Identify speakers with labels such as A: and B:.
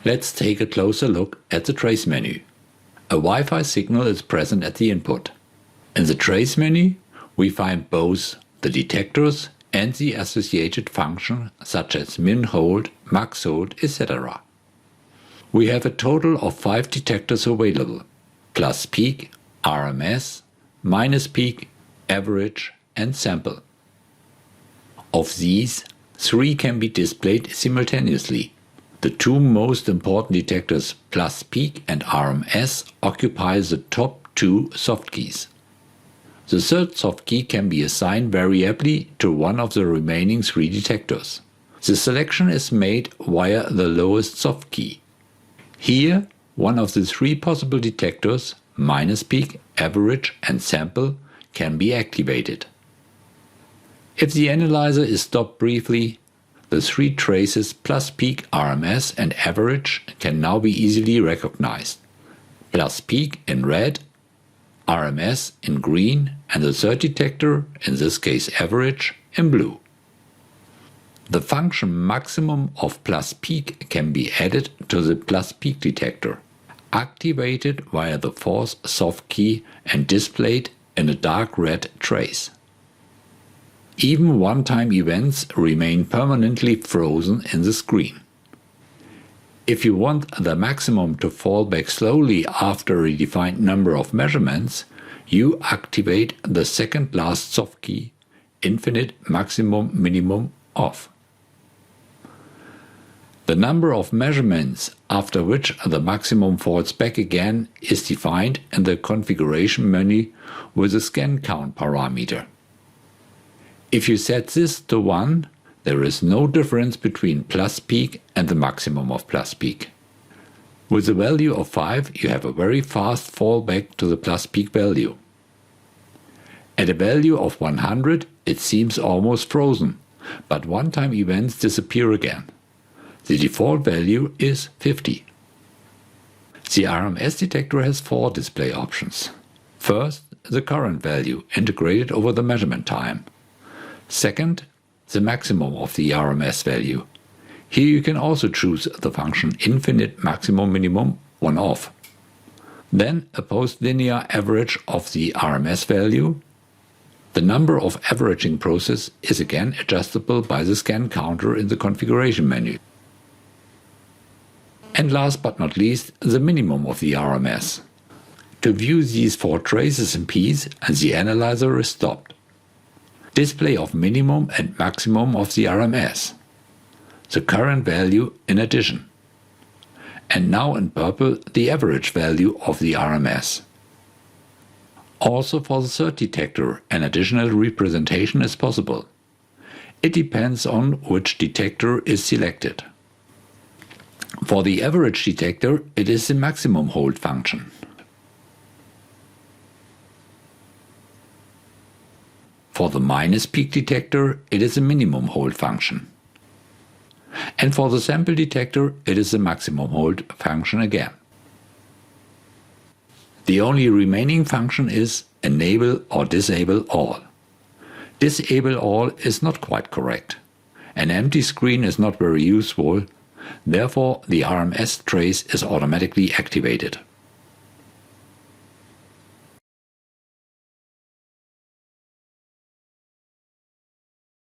A: Let's take a closer look at the trace menu. A Wi-Fi signal is present at the input. In the trace menu, we find both the detectors and the associated function such as minhold, maxod, etc. We have a total of 5 detectors available: plus peak, RMS, minus peak, average and sample. Of these, 3 can be displayed simultaneously. The 2 most important detectors plus peak and RMS occupy the top 2 soft keys. The third soft key can be assigned variably to one of the remaining 3 detectors. The selection is made via the lowest soft key. Here, one of the 3 possible detectors, minus peak, average and sample, can be activated. If the analyzer is stopped briefly, the 3 traces plus peak, RMS and average can now be easily recognized. Plus peak in red, RMS in green and the third detector, in this case average, in blue. The function maximum of plus peak can be added to the plus peak detector, activated via the 4th soft key and displayed in a dark red trace. Even one-time events remain permanently frozen in the screen. If you want the maximum to fall back slowly after a defined number of measurements, you activate the second last soft key, infinite maximum minimum off. The number of measurements after which the maximum falls back again is defined in the configuration menu with a scan count parameter. If you set this to 1, there is no difference between plus peak and the maximum of plus peak. With a value of 5, you have a very fast fallback to the plus peak value. At a value of 100, it seems almost frozen, but one-time events disappear again. The default value is 50. The RMS detector has 4 display options. First, the current value integrated over the measurement time. Second, the maximum of the RMS value. Here you can also choose the function infinite maximum minimum on-off. Then a post-linear average of the RMS value. The number of averaging process is again adjustable by the scan counter in the configuration menu. And last but not least, the minimum of the RMS. To view these 4 traces in peace, the analyzer is stopped. Display of minimum and maximum of the RMS. The current value in addition. And now in purple the average value of the RMS. Also for the third detector an additional representation is possible. It depends on which detector is selected. For the average detector it is the maximum hold function. For the minus peak detector it is a minimum hold function. And for the sample detector it is the maximum hold function again. The only remaining function is enable or disable all. Disable all is not quite correct. An empty screen is not very useful, therefore the RMS trace is automatically activated.